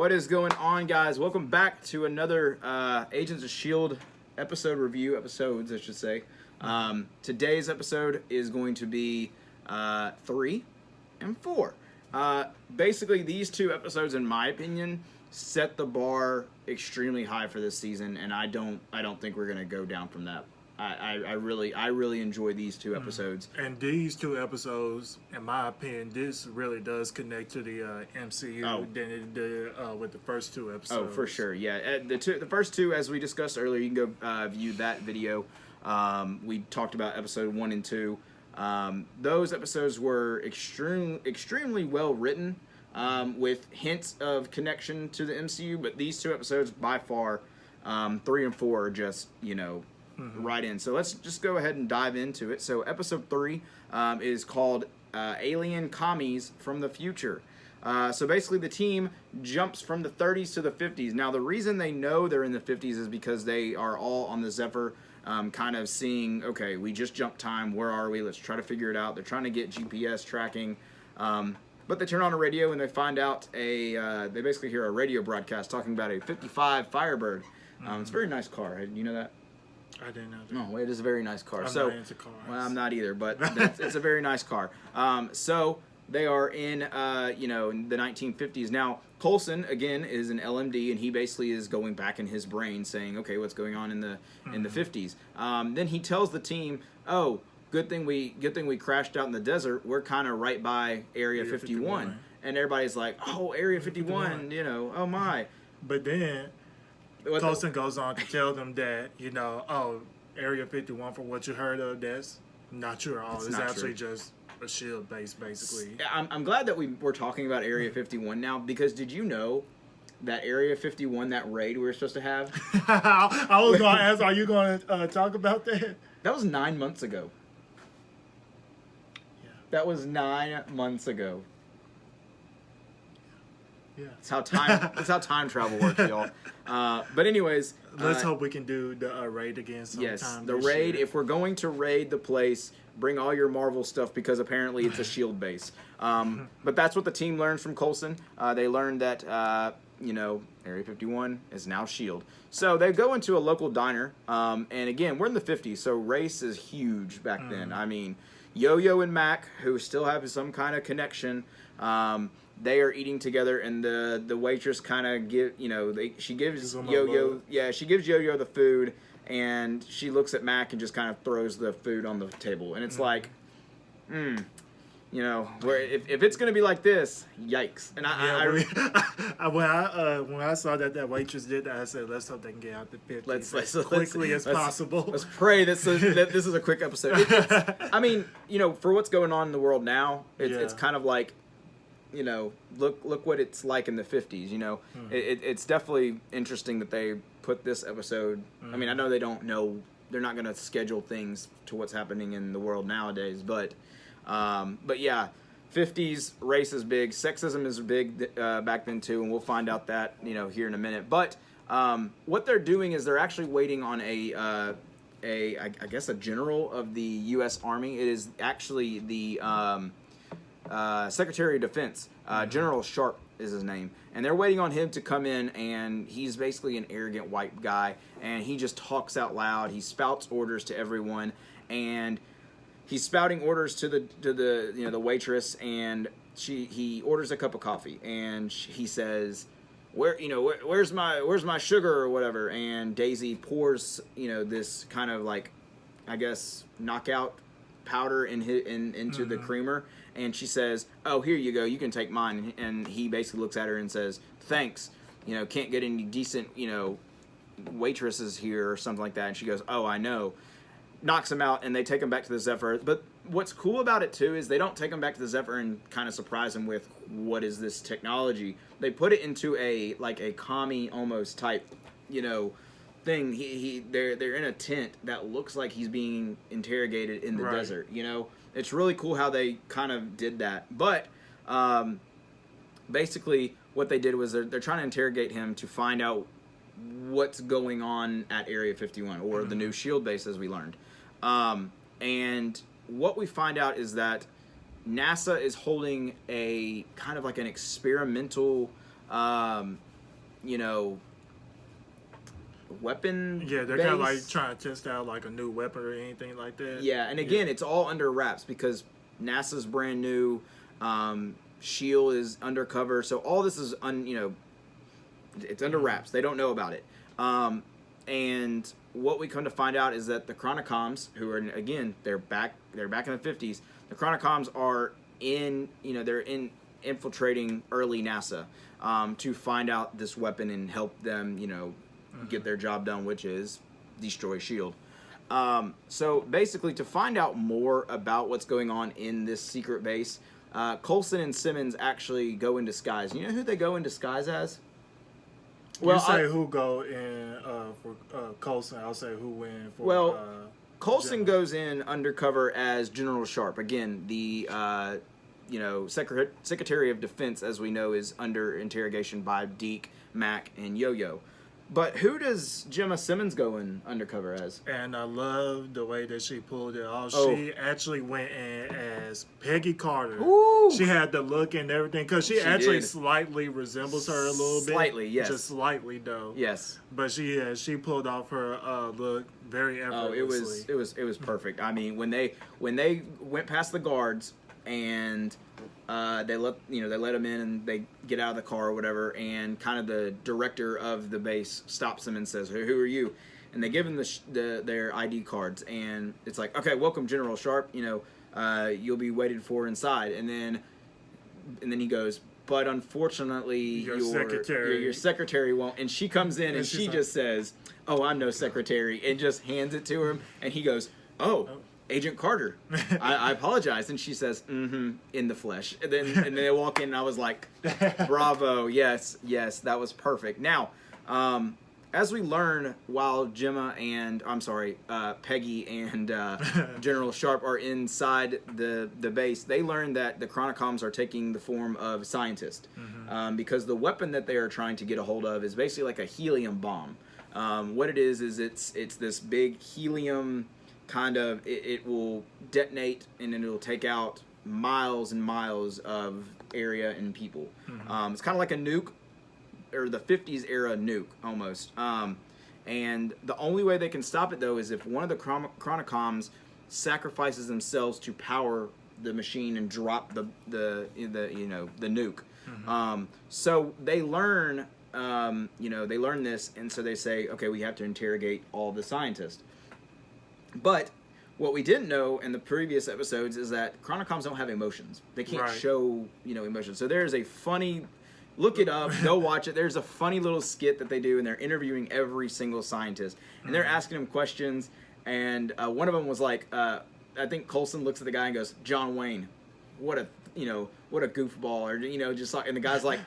What is going on, guys? Welcome back to another Agents of S.H.I.E.L.D. episodes, I should say. Today's episode is going to be 3 and 4. Basically, these two episodes, in my opinion, set the bar extremely high for this season, and I don't think we're gonna go down from that. I really enjoy these two episodes. And these two episodes, in my opinion, this really does connect to the MCU than it did with the first two episodes. Oh, for sure, yeah. The first two, as we discussed earlier, you can go view that video. We talked about episode 1 and 2. Those episodes were extremely well written, with hints of connection to the MCU. But these two episodes, by far, 3 and 4 are just, right in. So let's just go ahead and dive into it. So episode 3 is called Alien Commies from the Future. So basically the team jumps from the 30s to the 50s. Now the reason they know they're in the 50s is because they are all on the Zephyr, kind of seeing, okay, we just jumped time, where are we? Let's try to figure it out. They're trying to get GPS tracking. But they turn on a radio and they find out they basically hear a radio broadcast talking about a 55 Firebird. It's a very nice car. You know that? I didn't know that. No, it is a very nice car. I'm not into cars. Well, I'm not either, but it's a very nice car. So they are in, in the 1950s. Now, Coulson, again, is an LMD, and he basically is going back in his brain saying, okay, what's going on in the 50s? Then he tells the team, oh, good thing we crashed out in the desert. We're kind of right by Area 51. And everybody's like, oh, Area 51, oh my. But then Coulson goes on to tell them that, Area 51, for what you heard of, that's not true at all. It's actually just a S.H.I.E.L.D. base, basically. I'm glad that we're talking about Area 51 now, because did you know that Area 51, that raid we were supposed to have? I was going to ask, are you going to talk about that? That was 9 months ago. Yeah. That was 9 months ago. Yeah. That's how time travel works, y'all. But anyways, let's hope we can do the raid again sometime. Yes, the raid. Year. If we're going to raid the place, bring all your Marvel stuff, because apparently it's a S.H.I.E.L.D. base. But that's what the team learns from Coulson. They learned that Area 51 is now S.H.I.E.L.D. So they go into a local diner, and again, we're in the 50s, so race is huge back then. I mean, Yo-Yo and Mac, who still have some kind of connection, they are eating together, and the waitress kind of she gives Yo-Yo the food, and she looks at Mac and just kind of throws the food on the table, and it's like, where if it's gonna be like this, yikes! And when I saw that waitress did that, I said, let's hope they can get out the 50s as quickly as possible. Let's pray that this is a quick episode. I mean, for what's going on in the world now, it's kind of like, look what it's like in the 50s. It's definitely interesting that they put this episode. I mean, I know they don't know, they're not going to schedule things to what's happening in the world nowadays, but yeah, 50s race is big, sexism is big back then too, and we'll find out that here in a minute. But what they're doing is they're actually waiting on I guess a general of the U.S. Army. It is actually the Secretary of Defense, General Sharp is his name, and they're waiting on him to come in, and he's basically an arrogant white guy, and he just talks out loud. He spouts orders to everyone, and he's spouting orders to the waitress, and he orders a cup of coffee, and he says, where's my sugar or whatever, and Daisy pours this kind of like, I guess, knockout powder into the creamer, and she says, oh, here you go, you can take mine. And he basically looks at her and says, thanks, can't get any decent waitresses here or something like that. And she goes, oh, I know. Knocks him out, and they take him back to the Zephyr. But what's cool about it too is they don't take him back to the Zephyr and kind of surprise him with, what is this technology? They put it into a commie almost type thing. They're in a tent that looks like he's being interrogated in the desert. It's really cool how they kind of did that. But basically what they did was they're trying to interrogate him to find out what's going on at Area 51, or the new S.H.I.E.L.D. base, as we learned. And what we find out is that NASA is holding a kind of like an experimental weapon. Yeah, they're kind of like trying to test out like a new weapon or anything like that. Yeah, and again, it's all under wraps because NASA's brand new. S.H.I.E.L.D is undercover, so all this is it's under wraps. They don't know about it. And what we come to find out is that the Chronicoms, who are again, they're back in the 50s. The Chronicoms are they're infiltrating early NASA to find out this weapon and help them, get their job done, which is destroy S.H.I.E.L.D. So basically, to find out more about what's going on in this secret base, Coulson and Simmons actually go in disguise. You know who they go in disguise as? Well, you say who go in for Coulson. I'll say who went for. Well, Coulson goes in undercover as General Sharp. Again, the Secretary of Defense, as we know, is under interrogation by Deke, Mac, and Yo-Yo. But who does Gemma Simmons go in undercover as? And I love the way that she pulled it off. Oh. She actually went in as Peggy Carter. Ooh. She had the look and everything because she actually slightly resembles her a little bit. Slightly, yes. Just slightly, though. Yes. But she pulled off her look very effortlessly. Oh, it was perfect. I mean, when they went past the guards and they let them in and they get out of the car or whatever, and kind of the director of the base stops them and says, "Who are you?" And they give them their ID cards, and it's like, "Okay, welcome, General Sharp. You'll be waited for inside." And then he goes, "But unfortunately, your secretary won't." And she comes in and she just says, "Oh, I'm no secretary," and just hands it to him. And he goes, "Oh. Agent Carter, I apologize." And she says, in the flesh. And then they walk in, and I was like, bravo, yes, that was perfect. Now, as we learn while Peggy and General Sharp are inside the base, they learn that the Chronicoms are taking the form of scientists, because the weapon that they are trying to get a hold of is basically like a helium bomb. What it is it's this big helium kind of, it will detonate and then it'll take out miles and miles of area and people. It's kind of like a nuke, or the 50s era nuke almost. And the only way they can stop it though is if one of the Chronicoms sacrifices themselves to power the machine and drop the nuke. So they learn this, and so they say, okay, we have to interrogate all the scientists. But what we didn't know in the previous episodes is that Chronicoms don't have emotions. They can't show, emotions. So there's a funny, look it up, go watch it. There's a funny little skit that they do, and they're interviewing every single scientist. And they're asking them questions, and one of them was like, I think Coulson looks at the guy and goes, "John Wayne, what a goofball," or, just like, and the guy's like,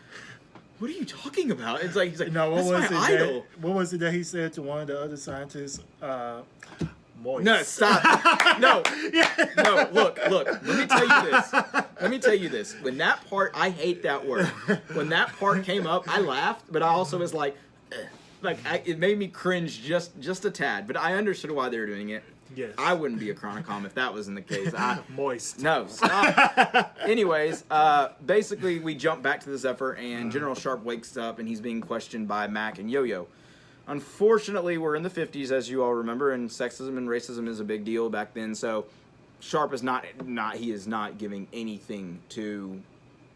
"What are you talking about?" It's like, he's like, "No, that's my idol." What was it that he said to one of the other scientists? Moist. No, stop. No. Look. Let me tell you this. When that part, I hate that word. When that part came up, I laughed, but I also was like, it made me cringe just a tad. But I understood why they were doing it. Yes. I wouldn't be a Chronicom if that was in the case. Moist. No, stop. Anyways, basically we jump back to the Zephyr, and General Sharp wakes up, and he's being questioned by Mac and Yo-Yo. Unfortunately, we're in the 50s, as you all remember, and sexism and racism is a big deal back then. So Sharp is not giving anything to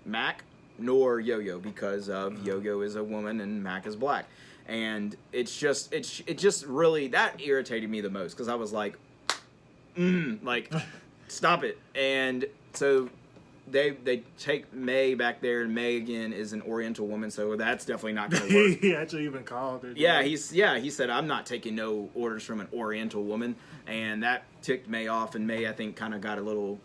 Mac nor Yo-Yo, because of Yo-Yo is a woman and Mac is black. And it just really, that irritated me the most, because I was like, stop it. And so they take May back there, and May again is an Oriental woman, so that's definitely not going to work. He actually even called it. He said, "I'm not taking no orders from an Oriental woman," and that ticked May off, and May, I think, kind of got a little,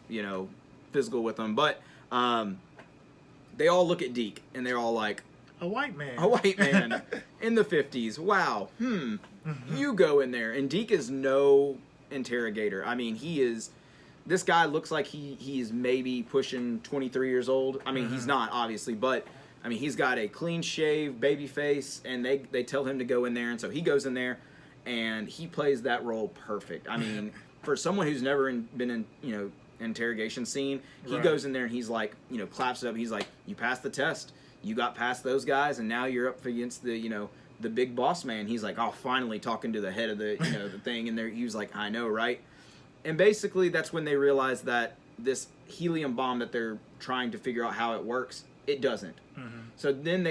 physical with them. But they all look at Deke, and they're all like, A white man in the 50s. Wow. You go in there, and Deke is no interrogator. I mean, this guy looks like he's maybe pushing 23 years old. I mean, he's not, obviously, but I mean, he's got a clean shave, baby face, and they tell him to go in there, and so he goes in there, and he plays that role perfect. I mean, for someone who's never been in interrogation scene, he goes in there and he's like, claps it up. He's like, "You passed the test. you got past those guys, and now you're up against the big boss man. He's like, oh, finally talking to the head of the the thing, and he was like, I know, right? And basically, that's when they realize that this helium bomb that they're trying to figure out how it works, it doesn't. So then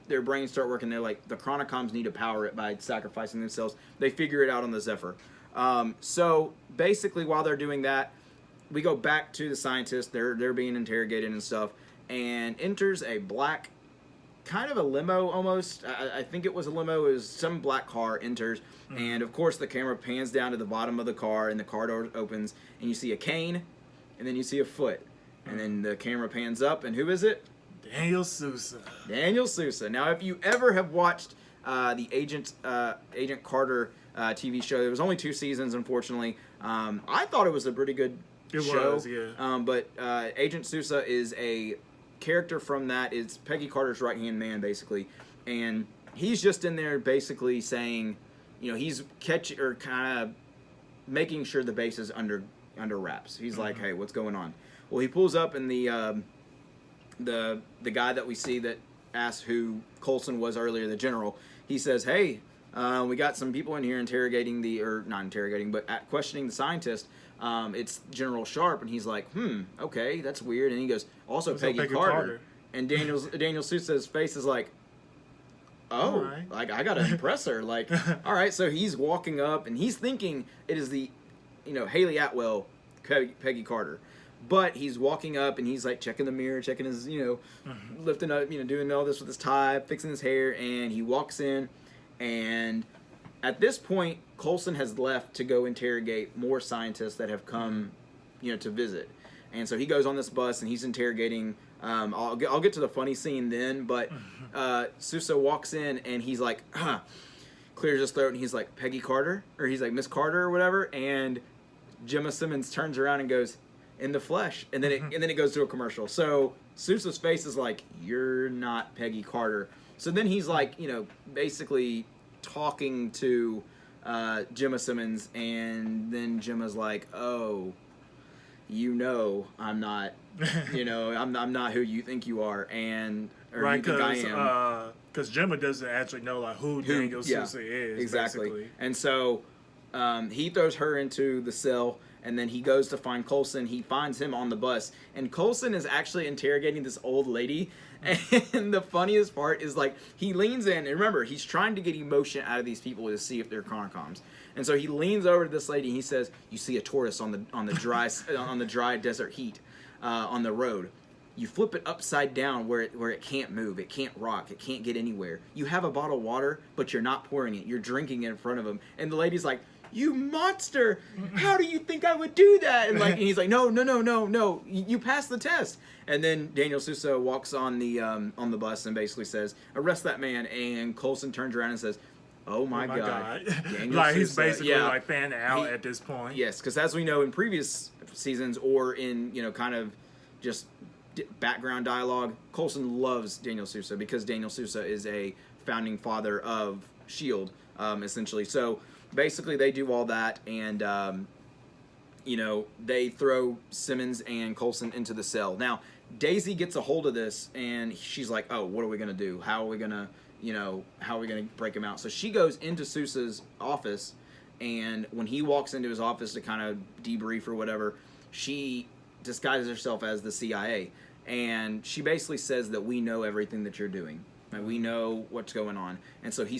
their brains start working. They're like, the Chronicoms need to power it by sacrificing themselves. They figure it out on the Zephyr. So basically, while they're doing that, we go back to the scientists. They're being interrogated and stuff, and enters a black, kind of a limo almost. I think it was a limo. It was some black car enters, and of course the camera pans down to the bottom of the car, and the car door opens, and you see a cane, and then you see a foot, and then the camera pans up, and who is it? Daniel Sousa. Daniel Sousa. Now, if you ever have watched the Agent Carter TV show, there was only 2 seasons, unfortunately. I thought it was a pretty good show. Was, yeah. But Agent Sousa is a character from that. It's Peggy Carter's right-hand man, basically. And he's just in there basically saying, he's kind of making sure the base is under wraps. He's like, hey, what's going on? Well, he pulls up, and the guy that we see that asked who Coulson was earlier, the general, he says, hey, we got some people in here questioning the scientist. It's General Sharp, and he's like, okay, that's weird. And he goes, also Peggy Carter. And Daniel Sousa's face is like, oh, right. Like, I gotta impress her. Like, all right, so he's walking up, and he's thinking it is the, Haley Atwell, Peggy Carter. But he's walking up, and he's like checking the mirror, checking his, lifting up, doing all this with his tie, fixing his hair, and he walks in, and at this point, Coulson has left to go interrogate more scientists that have come, to visit. And so he goes on this bus, and he's interrogating. I'll get to the funny scene then, but Sousa walks in, and he's like, clears his throat, and he's like, Peggy Carter? Or he's like, Miss Carter or whatever, and Gemma Simmons turns around and goes, in the flesh, and then it goes to a commercial. So Sousa's face is like, you're not Peggy Carter. So then he's like, basically talking to Gemma Simmons, and then Gemma's like, oh, I'm not, I'm not who you think you are, or you think I am. Because Gemma doesn't actually know who Daniel Sousa is. Exactly. Basically. And so he throws her into the cell. And then he goes to find Coulson. He finds him on the bus. And Coulson is actually interrogating this old lady. And the funniest part is, he leans in. And remember, he's trying to get emotion out of these people to see if they're Chronicoms. And so he leans over to this lady. And he says, you see a tortoise on the dry desert heat on the road. You flip it upside down where it can't move. It can't rock. It can't get anywhere. You have a bottle of water, but you're not pouring it. You're drinking it in front of him. And the lady's like, you monster! How do you think I would do that? And he's like, no, you passed the test. And then Daniel Sousa walks on the bus and basically says, arrest that man. And Coulson turns around and says, oh my god. Daniel Sousa, he's basically fanning out at this point. Yes, because as we know in previous seasons or in kind of just background dialogue, Coulson loves Daniel Sousa because Daniel Sousa is a founding father of S.H.I.E.L.D. Essentially. So basically, they do all that, and, they throw Simmons and Coulson into the cell. Now, Daisy gets a hold of this, and she's like, oh, what are we going to do? How are we going to break him out? So she goes into Sousa's office, and when he walks into his office to kind of debrief or whatever, she disguises herself as the CIA. And she basically says that we know everything that you're doing. And we know what's going on. And so he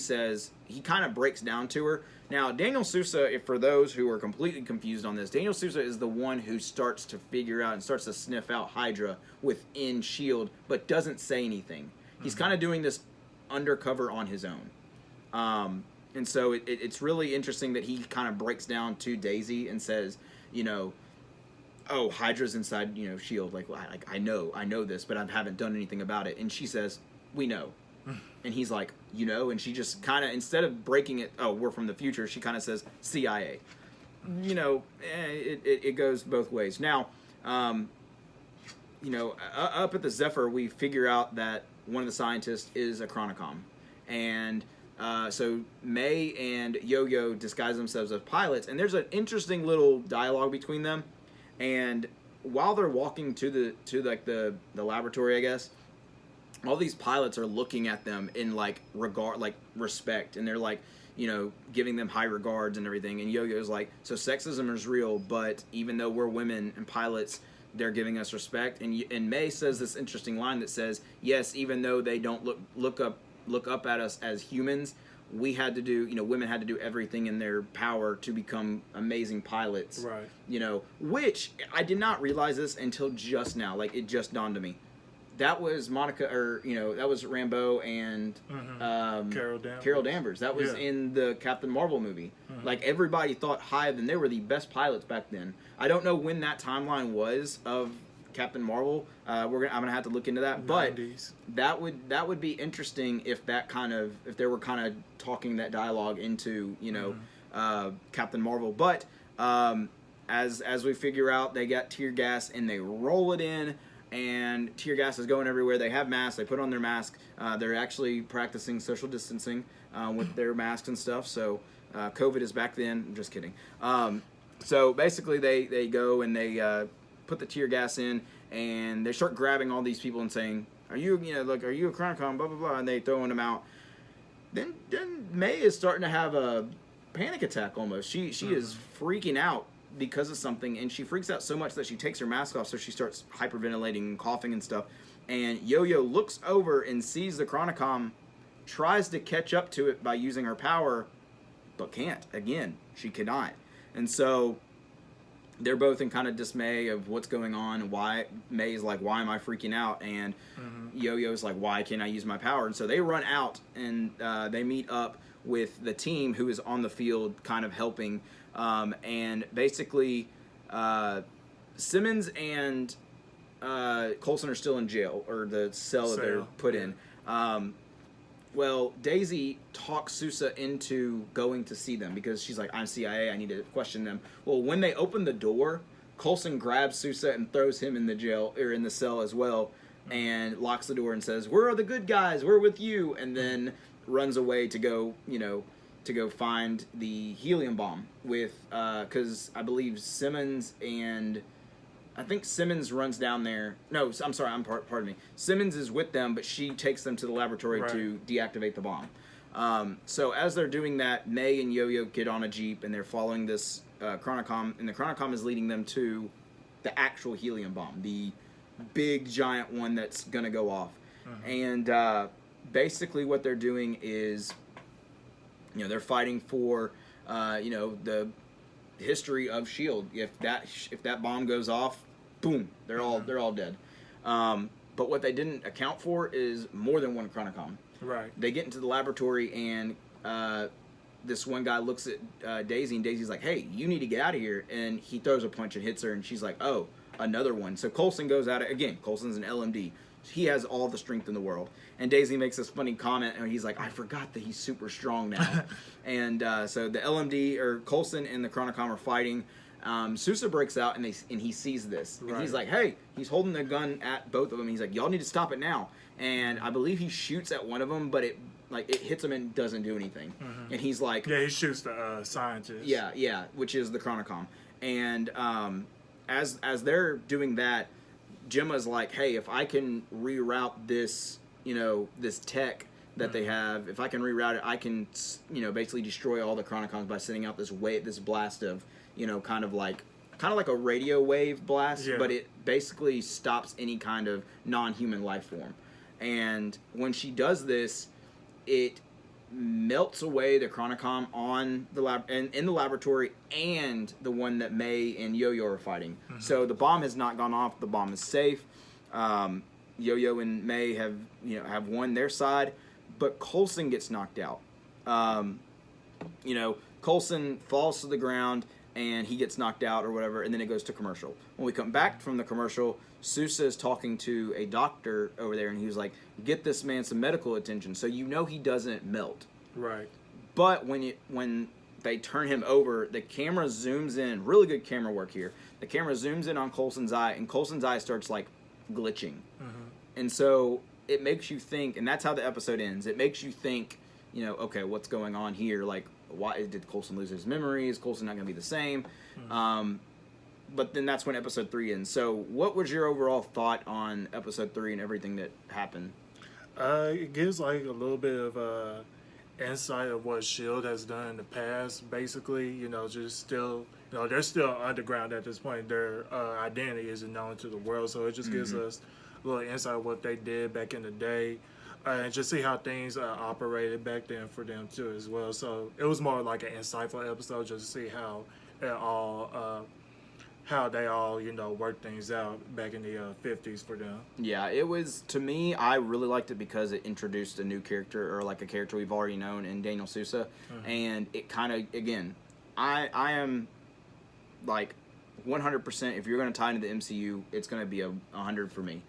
kind of breaks down to her. Now, Daniel Sousa, for those who are completely confused on this, Daniel Sousa is the one who starts to figure out and starts to sniff out Hydra within S.H.I.E.L.D., but doesn't say anything. He's kind of doing this undercover on his own. And so it's really interesting that he kind of breaks down to Daisy and says, oh, Hydra's inside, S.H.I.E.L.D. I know this, but I haven't done anything about it. And she says, we know. And he's like, and she just kind of, instead of breaking it, oh, we're from the future, she kind of says CIA. It goes both ways. Now, up at the Zephyr, we figure out that one of the scientists is a Chronicom. And so May and Yo-Yo disguise themselves as pilots, and there's an interesting little dialogue between them. And while they're walking to the laboratory, I guess, all these pilots are looking at them in like regard, like respect, and they're like, you know, giving them high regards and everything. And Yo-Yo's like, so sexism is real, but even though we're women and pilots, they're giving us respect. And May says this interesting line that says, yes, even though they don't look up at us as humans, we had to do, you know, women had to do everything in their power to become amazing pilots. Right. You know, which I did not realize this until just now. Like, it just dawned on me. That was Monica, or, you know, that was Rambeau and Carol Danvers. That was in the Captain Marvel movie. Like, everybody thought Hive, and they were the best pilots back then. I don't know when that timeline was of Captain Marvel. I'm gonna have to look into that. 90s. But that would be interesting if they were kind of talking that dialogue into, you know, Captain Marvel. But as we figure out, they got tear gas and they roll it in. And tear gas is going everywhere. They have masks. They put on their mask. They're actually practicing social distancing with their masks and stuff. So COVID is back then. I'm just kidding. So basically, they go and they put the tear gas in, and they start grabbing all these people and saying, "Are you a Chronicom?" Blah blah blah, and they throwing them out. Then May is starting to have a panic attack almost. She is freaking out because of something, and she freaks out so much that she takes her mask off, so she starts hyperventilating and coughing and stuff. And Yo-Yo looks over and sees the Chronicom, tries to catch up to it by using her power, but can't. Again, she cannot. And so they're both in kind of dismay of what's going on, and why May's like, why am I freaking out? And Yo-Yo's like, why can't I use my power? And so they run out, and they meet up with the team who is on the field kind of helping. And basically, Simmons and Coulson are still in jail, or the cell that they're put in. Well, Daisy talks Sousa into going to see them because she's like, I'm CIA, I need to question them. Well, when they open the door, Coulson grabs Sousa and throws him in the jail, or in the cell as well, and locks the door and says, "Where are the good guys? We're with you," and then runs away to go, to go find the helium bomb with, because I believe Simmons and, I think Simmons runs down there. No, I'm sorry, pardon me. Simmons is with them, but she takes them to the laboratory to deactivate the bomb. So as they're doing that, May and Yo-Yo get on a Jeep, and they're following this Chronicom, and the Chronicom is leading them to the actual helium bomb, the big giant one that's going to go off. And basically what they're doing is, they're fighting for, the history of S.H.I.E.L.D. If that bomb goes off, boom, they're all dead. But what they didn't account for is more than one Chronicom. Right. They get into the laboratory, and this one guy looks at Daisy, and Daisy's like, "Hey, you need to get out of here." And he throws a punch and hits her, and she's like, "Oh, another one." So Coulson goes at it again. Coulson's an LMD. He has all the strength in the world. And Daisy makes this funny comment, and he's like, "I forgot that he's super strong now." And so the LMD, or Coulson and the Chronicom, are fighting. Sousa breaks out, and he sees this. Right. And he's like, "Hey," he's holding the gun at both of them. He's like, "Y'all need to stop it now." And I believe he shoots at one of them, but it hits him and doesn't do anything. And he's like... Yeah, he shoots the scientist. Yeah, which is the Chronicom. And as they're doing that, Gemma's like, "Hey, if I can reroute this, this tech that they have, if I can reroute it, I can, basically destroy all the Chronicons by sending out this blast of, kind of like a radio wave blast, but it basically stops any kind of non-human life form." And when she does this, it melts away the Chronicom on the in the laboratory, and the one that May and Yo-Yo are fighting. So the bomb has not gone off. The bomb is safe. Yo-Yo and May have won their side, but Coulson gets knocked out. Coulson falls to the ground, and he gets knocked out or whatever, and then it goes to commercial. When we come back from the commercial, Sousa is talking to a doctor over there, and he was like, "Get this man some medical attention." So he doesn't melt. Right. But when they turn him over, the camera zooms in. Really good camera work here. The camera zooms in on Coulson's eye, and Coulson's eye starts glitching. And so it makes you think, and that's how the episode ends. It makes you think, okay, what's going on here? Why did Coulson lose his memory? Is Coulson not going to be the same? But then that's when episode 3 ends. So what was your overall thought on episode 3 and everything that happened? It gives like a little bit of insight of what S.H.I.E.L.D has done in the past. Basically, just still, they're still underground at this point. Their identity isn't known to the world, so it just gives us a little insight of what they did back in the day, and just see how things operated back then for them too as well. So it was more like an insightful episode, just to see how it all. How they all, worked things out back in the 50s for them. Yeah, it was, to me, I really liked it because it introduced a new character, or like a character we've already known in Daniel Sousa. And it kind of, again, I am like 100%, if you're going to tie into the MCU, it's going to be 100 for me.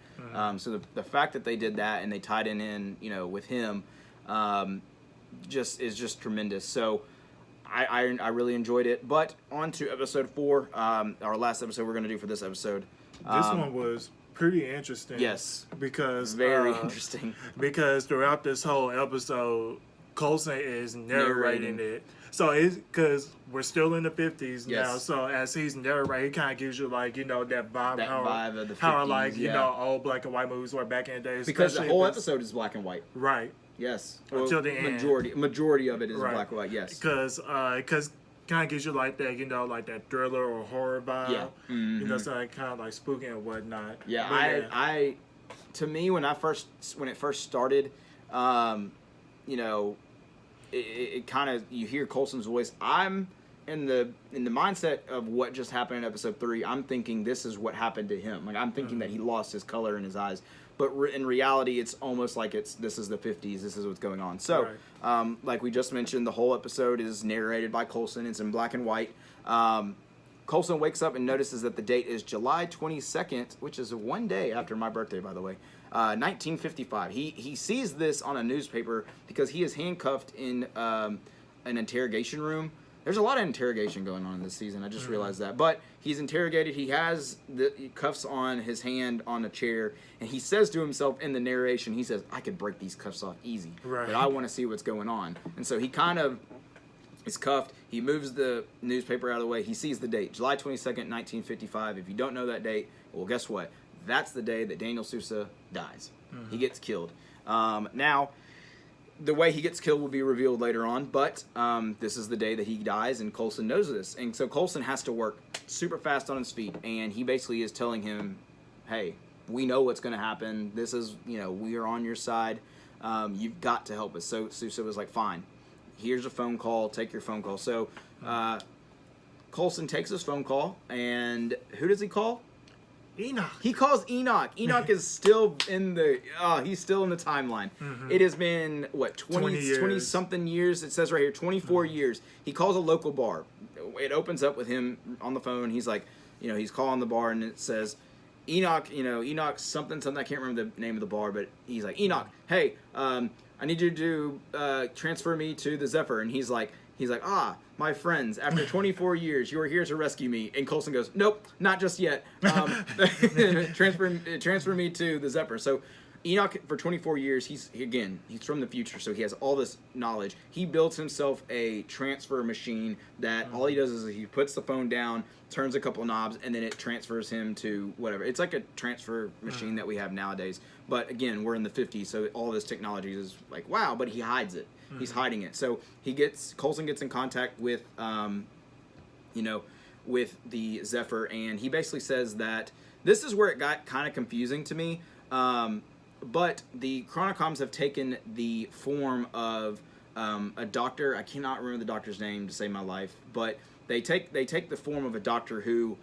So the fact that they did that and they tied in, with him, is just tremendous. So I really enjoyed it. But on to episode 4, our last episode we're going to do for this episode. This one was pretty interesting. Yes. Because very interesting. Because throughout this whole episode, Coulson is narrating it. So it's because we're still in the 50s now. So as he's narrating, it kind of gives you that vibe. That vibe of the 50s. How old black and white movies were back in the day. Because the whole episode is black and white. Right. Yes. Until the end. Majority of it is black and white, yes. Because kind of gives you like that, like that thriller or horror vibe. Yeah. So like kind of like spooky and whatnot. Yeah, I to me when it first started, it kind of, you hear Coulson's voice. I'm in the mindset of what just happened in episode 3. I'm thinking this is what happened to him. Like, I'm thinking that he lost his color in his eyes. But in reality, it's almost like this is the 50s. This is what's going on. So, like we just mentioned, the whole episode is narrated by Coulson. It's in black and white. Coulson wakes up and notices that the date is July 22nd, which is one day after my birthday, by the way, 1955. He sees this on a newspaper because he is handcuffed in an interrogation room. There's a lot of interrogation going on in this season. I just realized that. But he's interrogated. He has the cuffs on his hand on a chair. And he says to himself in the narration, he says, I could break these cuffs off easy. Right. But I want to see what's going on. And so he kind of is cuffed. He moves the newspaper out of the way. He sees the date, July 22nd, 1955. If you don't know that date, well, guess what? That's the day that Daniel Sousa dies. He gets killed. Now, the way he gets killed will be revealed later on, but this is the day that he dies, and Coulson knows this. And so Coulson has to work super fast on his feet, and he basically is telling him, hey, we know what's going to happen. This is, we are on your side. You've got to help us. So Sousa was like, fine, here's a phone call. Take your phone call. So Coulson takes his phone call, and who does he call? Enoch. He calls Enoch. Enoch is still in the he's still in the timeline. It has been 20 something years. It says right here 24 years. He calls a local bar. It opens up with him on the phone. He's like, he's calling the bar, and it says Enoch, Enoch something I can't remember the name of the bar, but he's like, Enoch, hey, I need you to transfer me to the Zephyr. And he's like, my friends, after 24 years, you are here to rescue me. And Coulson goes, nope, not just yet. Transfer me to the Zephyr. So Enoch, for 24 years, he's from the future, so he has all this knowledge. He builds himself a transfer machine that all he does is he puts the phone down, turns a couple knobs, and then it transfers him to whatever. It's like a transfer machine that we have nowadays. But again, we're in the 50s, so all this technology is like, wow, but he hides it. He's hiding it. So Coulson gets in contact with, with the Zephyr, and he basically says that this is where it got kind of confusing to me. But the Chronicoms have taken the form of a doctor. I cannot remember the doctor's name to save my life, but they take the form of a doctor who,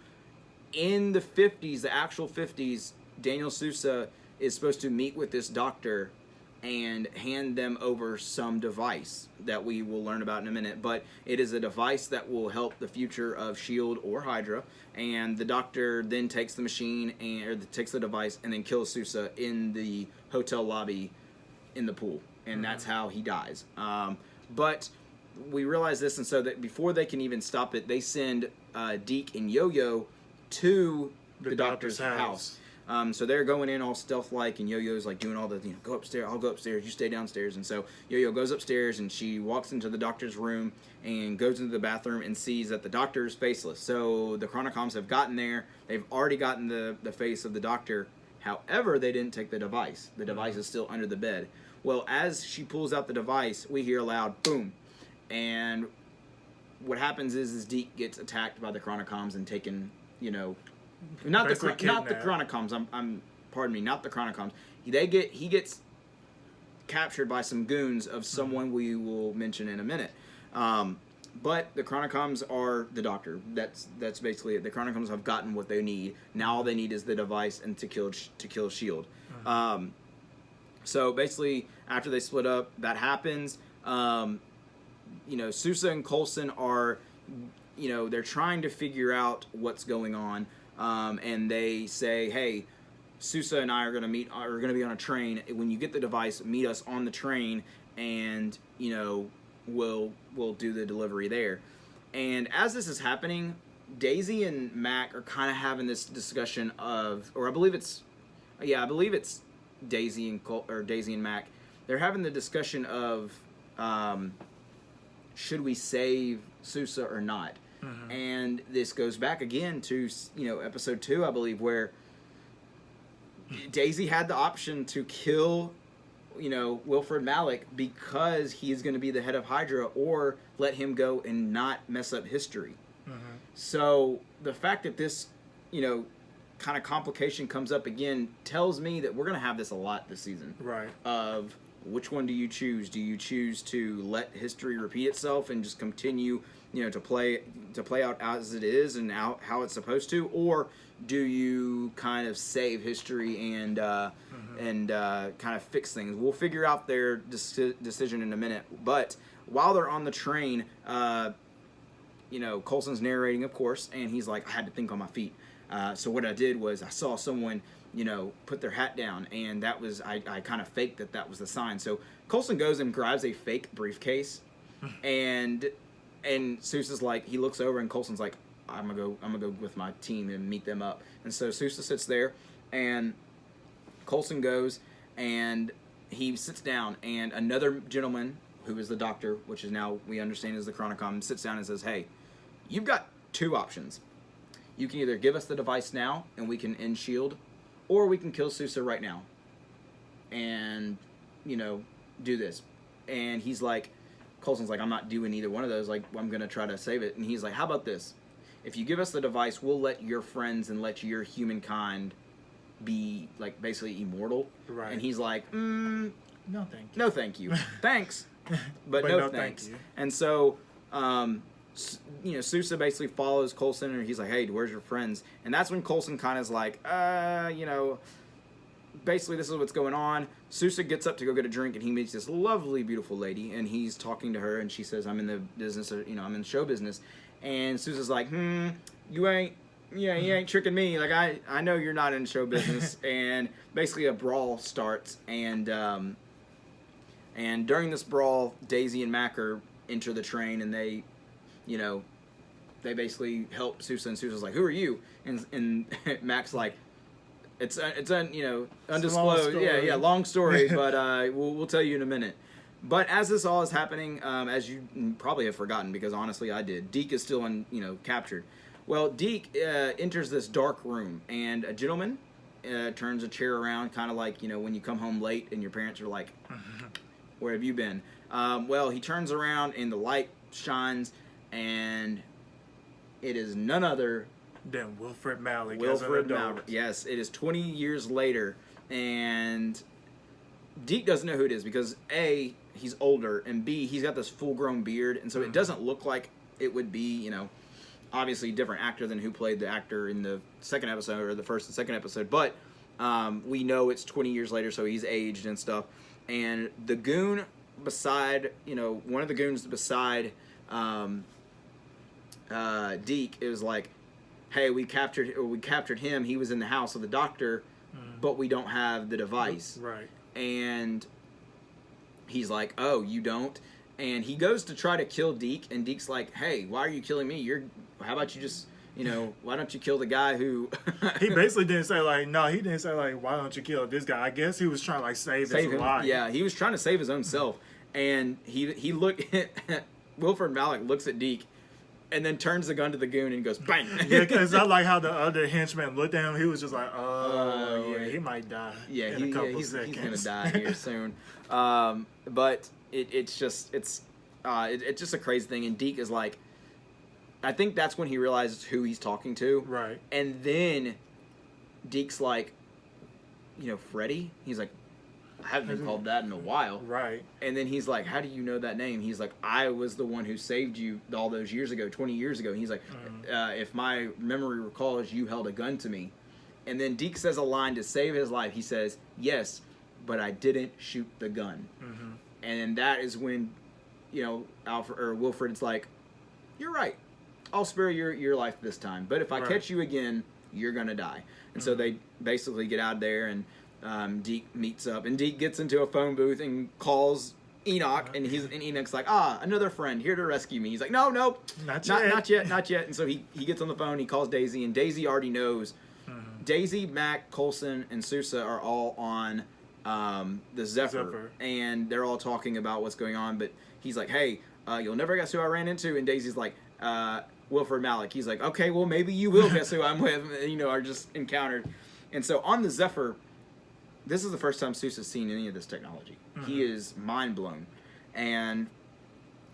in the 50s, the actual 50s, Daniel Sousa is supposed to meet with this doctor and hand them over some device that we will learn about in a minute. But it is a device that will help the future of S.H.I.E.L.D. or Hydra. And the doctor then takes the machine or takes the device and then kills Sousa in the hotel lobby in the pool. And that's how he dies. But we realize this, and so that before they can even stop it, they send Deke and Yo-Yo to the doctor's house. So they're going in all stealth-like, and Yo-Yo's like doing all the, go upstairs, I'll go upstairs, you stay downstairs. And so Yo-Yo goes upstairs, and she walks into the doctor's room and goes into the bathroom and sees that the doctor is faceless. So the Chronicoms have gotten there. They've already gotten the face of the doctor, However, they didn't take the device. The device is still under the bed. Well, as she pulls out the device, we hear a loud boom. And what happens is Deke gets attacked by the Chronicoms and taken, not the Chronicoms. Pardon me, not the Chronicoms. He gets captured by some goons of someone we will mention in a minute. But the Chronicoms are the Doctor. That's basically it. The Chronicoms have gotten what they need. Now all they need is the device and to kill S.H.I.E.L.D. So basically, after they split up, that happens. Sousa and Coulson are, they're trying to figure out what's going on. And they say, hey, Sousa and I are going to be on a train. When you get the device, meet us on the train, and we'll do the delivery there. And as this is happening, Daisy and Mac are kind of having this discussion of, or I believe it's Daisy and Mac. They're having the discussion of should we save Sousa or not? Mm-hmm. And this goes back again to episode 2, I believe, where Daisy had the option to kill Wilfred Malik because he is going to be the head of Hydra, or let him go and not mess up history. Mm-hmm. So the fact that this kind of complication comes up again tells me that we're going to have this a lot this season. Right. Of which one do you choose? Do you choose to let history repeat itself and just continue, to play out as it is and how it's supposed to, or do you kind of save history and kind of fix things? We'll figure out their decision in a minute. But while they're on the train, Coulson's narrating, of course, and he's like, I had to think on my feet. So what I did was I saw someone, put their hat down, and that was, I kind of faked that was the sign. So Coulson goes and grabs a fake briefcase, and Sousa's like, he looks over, and Coulson's like, I'm gonna go with my team and meet them up. And so Sousa sits there, and Coulson goes, and he sits down, and another gentleman, who is the Doctor, which is now we understand is the Chronicom, sits down and says, hey, you've got 2 options. You can either give us the device now, and we can end S.H.I.E.L.D., or we can kill Sousa right now and, do this. And he's like, Coulson's like, I'm not doing either one of those. Like, I'm going to try to save it. And he's like, how about this? If you give us the device, we'll let your friends and let your humankind be, like, basically immortal. Right. And he's like, no, thank you. No, thank you. Thanks, but no thanks. Thank you. And so, Sousa basically follows Coulson, and he's like, hey, where's your friends? And that's when Coulson kind of is like, basically this is what's going on. Sousa gets up to go get a drink, and he meets this lovely, beautiful lady, and he's talking to her, and she says, I'm in the business, I'm in show business. And Sousa's like, you ain't tricking me. Like, I know you're not in show business. And basically a brawl starts, and during this brawl, Daisy and Mac enter the train, and they basically help Sousa, and Sousa's like, who are you? And Mac's like, it's undisclosed. Yeah, long story, but we'll tell you in a minute. But as this all is happening, as you probably have forgotten, because honestly I did, Deke is still captured. Well, Deke enters this dark room, and a gentleman turns a chair around, kind of like, when you come home late and your parents are like, where have you been? Well, he turns around, and the light shines, and it is none other than Wilfred Malik. Yes, it is 20 years later, and Deke doesn't know who it is because A, he's older, and B, he's got this full-grown beard, and so it doesn't look like it would be, obviously a different actor than who played the actor in the second episode, or the first and second episode, but we know it's 20 years later, so he's aged and stuff. And the goon beside, one of the goons beside Deke, it was like, hey, we captured him, he was in the house of the Doctor, but we don't have the device. Right. And he's like, oh, you don't? And he goes to try to kill Deke, and Deke's like, hey, why are you killing me? How about you just, why don't you kill the guy who... He basically didn't say, like, he didn't say, like, why don't you kill this guy? I guess he was trying to, like, save his life. Yeah, he was trying to save his own self. And he looked... Wilfred Malik looks at Deke, and then turns the gun to the goon and goes bang. Yeah, because I like how the other henchman looked at him. He was just like, oh, yeah, he might die. Yeah, in a couple he's seconds. gonna die here soon. But it's just a crazy thing. And Deke is like, I think that's when he realizes who he's talking to. Right. And then Deke's like, Freddy? He's like, I haven't been called that in a while. Right. And then he's like, how do you know that name? He's like, I was the one who saved you all those years ago, 20 years ago. And he's like, if my memory recalls, you held a gun to me. And then Deke says a line to save his life. He says, yes, but I didn't shoot the gun. Mm-hmm. And that is when, Alfred or Wilfred's like, you're right. I'll spare your life this time. But if I catch you again, you're going to die. And so they basically get out of there, and Deke meets up. And Deke gets into a phone booth and calls Enoch. And Enoch's like, another friend here to rescue me. He's like, no, not yet. And so he gets on the phone. He calls Daisy. And Daisy already knows. Mm-hmm. Daisy, Mac, Coulson, and Sousa are all on the Zephyr. And they're all talking about what's going on. But he's like, hey, you'll never guess who I ran into. And Daisy's like, Wilfred Malik. He's like, okay, well, maybe you will guess who I'm with, are just encountered. And so on the Zephyr, this is the first time Sousa's seen any of this technology. Mm-hmm. He is mind blown. And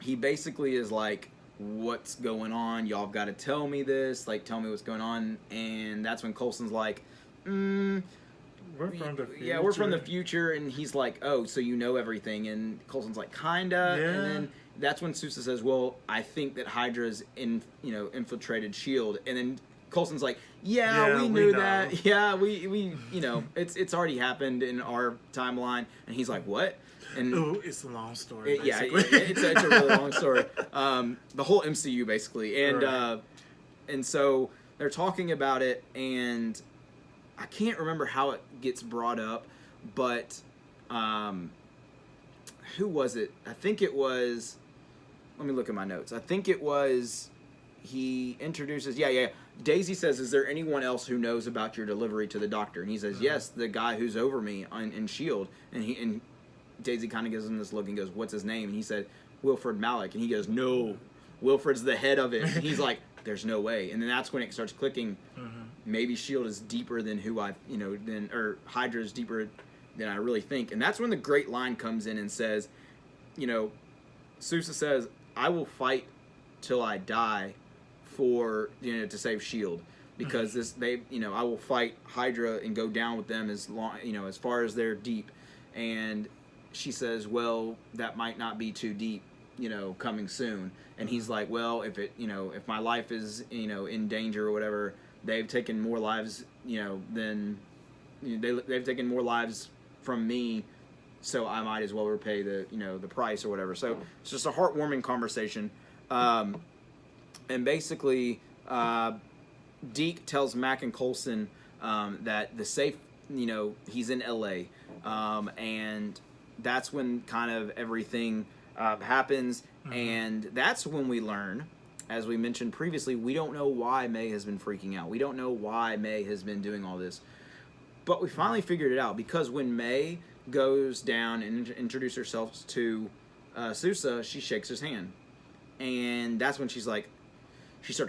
he basically is like, what's going on? Y'all got to tell me this. Like, tell me what's going on. And that's when Coulson's like, we're from the future. Yeah, we're from the future. And he's like, oh, so you know everything. And Coulson's like, kinda. Yeah. And then that's when Sousa says, well, I think that Hydra's infiltrated S.H.I.E.L.D. And then Coulson's like, yeah, we knew that. Yeah, we it's already happened in our timeline. And he's like, what? And it's a long story. It's a really long story. The whole MCU basically. And and so they're talking about it, and I can't remember how it gets brought up, but who was it? I think it was. Let me look at my notes. I think it was. He introduces. Yeah. Daisy says, "Is there anyone else who knows about your delivery to the doctor?" And he says, "Yes, the guy who's over me in S.H.I.E.L.D." And Daisy kind of gives him this look and goes, "What's his name?" And he said, "Wilfred Malik." And he goes, "No, Wilfred's the head of it." And he's like, "There's no way." And then that's when it starts clicking. Mm-hmm. Maybe S.H.I.E.L.D. is deeper than or Hydra is deeper than I really think. And that's when the great line comes in and says, Sousa says, "I will fight till I die for to save S.H.I.E.L.D. because I will fight Hydra and go down with them as long as far as they're deep." And she says, "Well, that might not be too deep, coming soon." And he's like, "Well, if my life is in danger or whatever, they've taken more lives than they've taken more lives from me, so I might as well repay the price or whatever." So it's just a heartwarming conversation. And basically, Deke tells Mac and Coulson that the safe, he's in L.A. And that's when kind of everything happens. Mm-hmm. And that's when we learn, as we mentioned previously, we don't know why May has been freaking out. We don't know why May has been doing all this. But we finally figured it out, because when May goes down and introduces herself to Sousa, she shakes his hand. And that's when she starts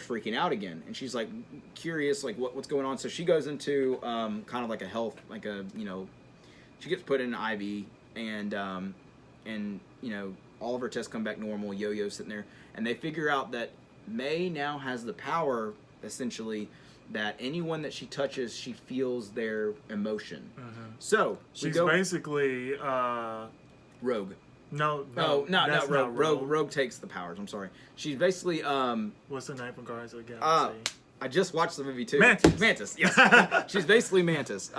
freaking out again. And she's like curious, like what's going on. So she goes into kind of like a health, she gets put in an IV, and all of her tests come back normal. Yo-Yo's sitting there, and they figure out that May now has the power, essentially, that anyone that she touches, she feels their emotion. Mm-hmm. So she's basically Rogue. No, not Rogue. Rogue takes the powers. I'm sorry. She's basically what's the name for Guardians of the Galaxy? I just watched the movie too. Mantis. Yes. She's basically Mantis.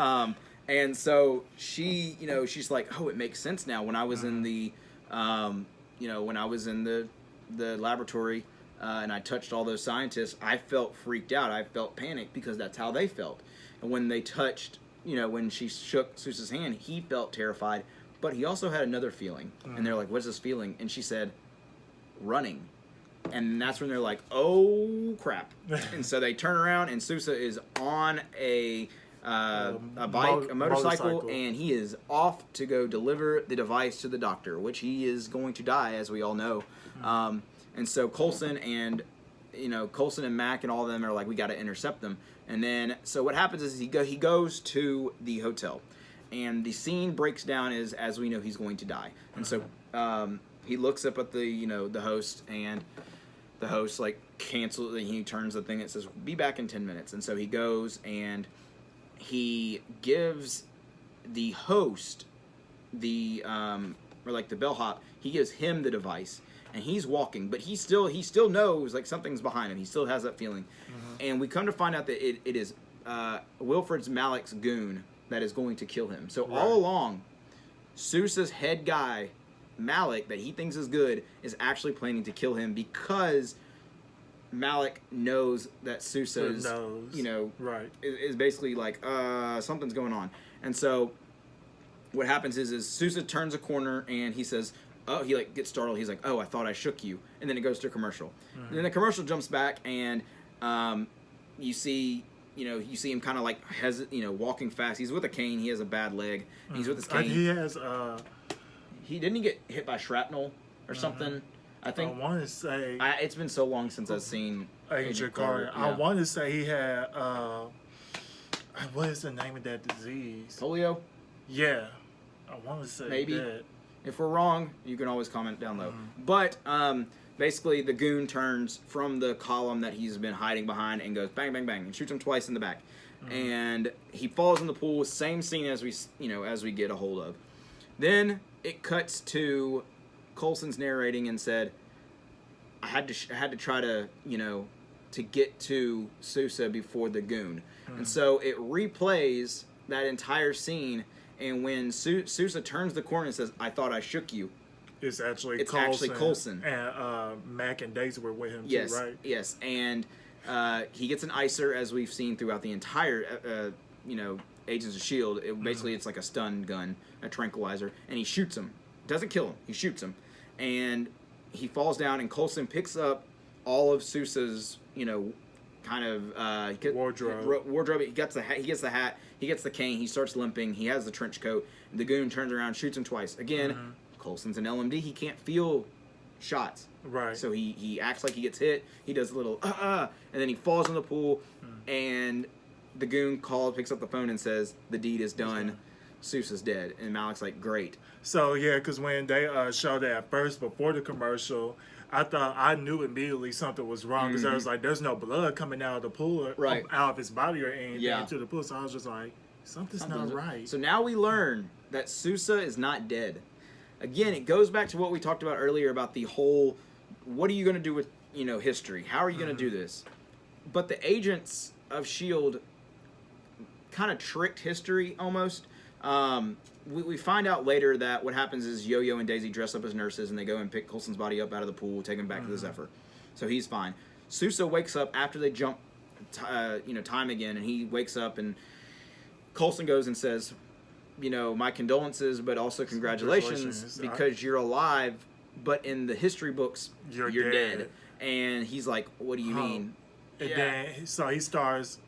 And so she, she's like, oh, it makes sense now. When I was in the, when I was in the laboratory, and I touched all those scientists, I felt freaked out. I felt panicked because that's how they felt. And when they touched, when she shook Sousa's hand, he felt terrified. But he also had another feeling. And they're like, what's this feeling? And she said, running. And that's when they're like, oh, crap. And so they turn around, and Sousa is on a bike, a motorcycle, and he is off to go deliver the device to the doctor, which he is going to die, as we all know. And so Coulson and Coulson and Mac and all of them are like, we got to intercept them. And then, so what happens is he goes to the hotel, and the scene breaks down as we know he's going to die. And so he looks up at the host, and the host like cancels, and he turns the thing that says, be back in 10 minutes. And so he goes and he gives the host the bellhop, he gives him the device, and he's walking, but he still knows like something's behind him. He still has that feeling. And we come to find out that it is Wilfred's Malik's goon that is going to kill him. So all along, Sousa's head guy, Malik, that he thinks is good, is actually planning to kill him because Malik knows that Sousa is, is basically like, something's going on. And so what happens is Sousa turns a corner and he says, oh, he like gets startled. He's like, oh, I thought I shook you. And then it goes to a commercial. And then the commercial jumps back, and you see him kind of like walking fast. He's with a cane. He has a bad leg. He's with his cane. He has didn't he get hit by shrapnel or something? I think. I want to say it's been so long since I've seen Agent Carter. Yeah. I want to say he had what is the name of that disease? Polio. Yeah, I want to say maybe. That. If we're wrong, you can always comment down low. But basically, the goon turns from the column that he's been hiding behind and goes bang, bang, bang, and shoots him twice in the back. And he falls in the pool. Same scene as we get a hold of. Then it cuts to Coulson's narrating and said, I had to try to to get to Sousa before the goon. And so it replays that entire scene. And when Sousa turns the corner and says, I thought I shook you, it's actually Coulson. And Mac and Daisy were with him too, right? Yes. And he gets an icer, as we've seen throughout the entire, Agents of S.H.I.E.L.D. Basically, it's like a stun gun, a tranquilizer, and he shoots him. Doesn't kill him. He shoots him. And he falls down, and Coulson picks up all of Sousa's, kind of wardrobe. He gets the hat. He gets the cane. He starts limping. He has the trench coat. The goon turns around, shoots him twice. Again, Coulson's an LMD. He can't feel shots. Right. So he acts like he gets hit. He does a little and then he falls in the pool. And the goon picks up the phone and says, "The deed is done. Sousa's dead." And Malik's like, "Great." So yeah, because when they showed it at first before the commercial, I knew immediately something was wrong because I was like, there's no blood coming out of the pool, out of his body or anything into the pool. So I was just like, something's not right. So now we learn that Sousa is not dead. Again, it goes back to what we talked about earlier about the whole, what are you going to do with history? How are you going to do this? But the agents of S.H.I.E.L.D. kind of tricked history almost. We find out later that what happens is Yo-Yo and Daisy dress up as nurses, and they go and pick Coulson's body up out of the pool, take him back to the Zephyr. So he's fine. Sousa wakes up after they jump, time again, and he wakes up, and Coulson goes and says, my condolences, but also congratulations because you're alive, but in the history books, you're dead. And he's like, what do you mean? And then, so he starts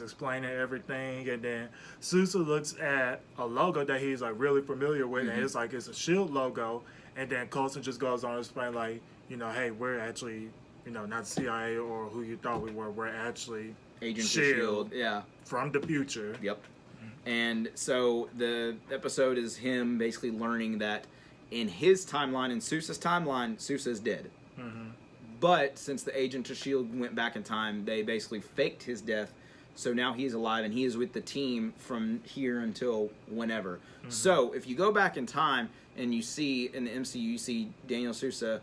explaining everything, and then Sousa looks at a logo that he's like really familiar with, and it's like it's a S.H.I.E.L.D. logo, and then Coulson just goes on to explain like, hey, we're actually, not CIA or who you thought we were. We're actually Agents of S.H.I.E.L.D. from the future. Yep. And so the episode is him basically learning that in his timeline, in Sousa's timeline, Sousa's dead. But since the Agent of S.H.I.E.L.D. went back in time, they basically faked his death. So now he's alive, and he is with the team from here until whenever. So if you go back in time and you see in the MCU, you see Daniel Sousa,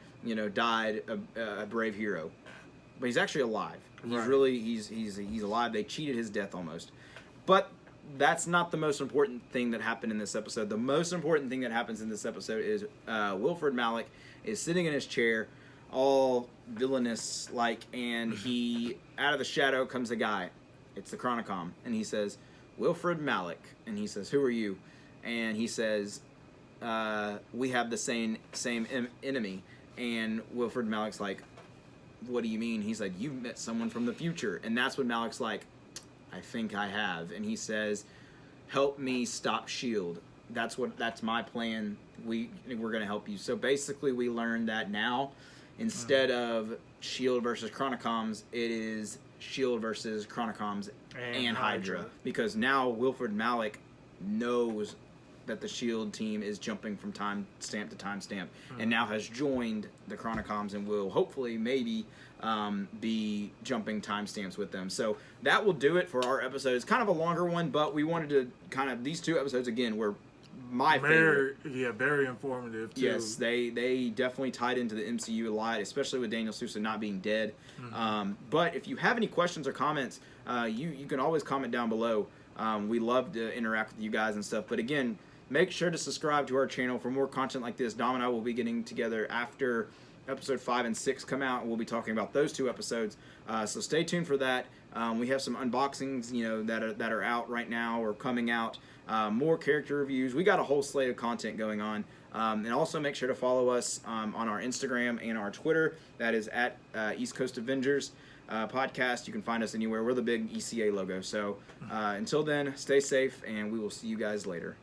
died a brave hero, but he's actually alive. He's alive. They cheated his death almost, but that's not the most important thing that happened in this episode. The most important thing that happens in this episode is Wilfred Malik is sitting in his chair, all villainous like, and he out of the shadow comes a guy. It's the Chronicom, and he says, Wilfred Malik, and he says, who are you? And he says, we have the same enemy. And Wilfred Malik's like, what do you mean? He's like, you've met someone from the future. And that's when Malik's like, I think I have. And he says, help me stop S.H.I.E.L.D. That's my plan. We're going to help you. So basically we learned that now Instead of S.H.I.E.L.D. versus Chronicoms, it is S.H.I.E.L.D. versus Chronicoms and Hydra. Because now Wilfred Malik knows that the S.H.I.E.L.D. team is jumping from timestamp to timestamp, and now has joined the Chronicoms and will hopefully maybe be jumping timestamps with them. So that will do it for our episode. It's kind of a longer one, but we wanted to these 2 episodes again were my favorite. Yeah, very informative too. Yes, they definitely tied into the MCU a lot, especially with Daniel Sousa not being dead. But if you have any questions or comments, you can always comment down below. We love to interact with you guys and stuff. But again, make sure to subscribe to our channel for more content like this. Dom and I will be getting together after episode 5 and 6 come out, and we'll be talking about those 2 episodes. So stay tuned for that. We have some unboxings, that are out right now or coming out. More character reviews. We got a whole slate of content going on. And also make sure to follow us on our Instagram and our Twitter. That is at East Coast Avengers podcast. You can find us anywhere. We're the big ECA logo. So until then, stay safe, and we will see you guys later.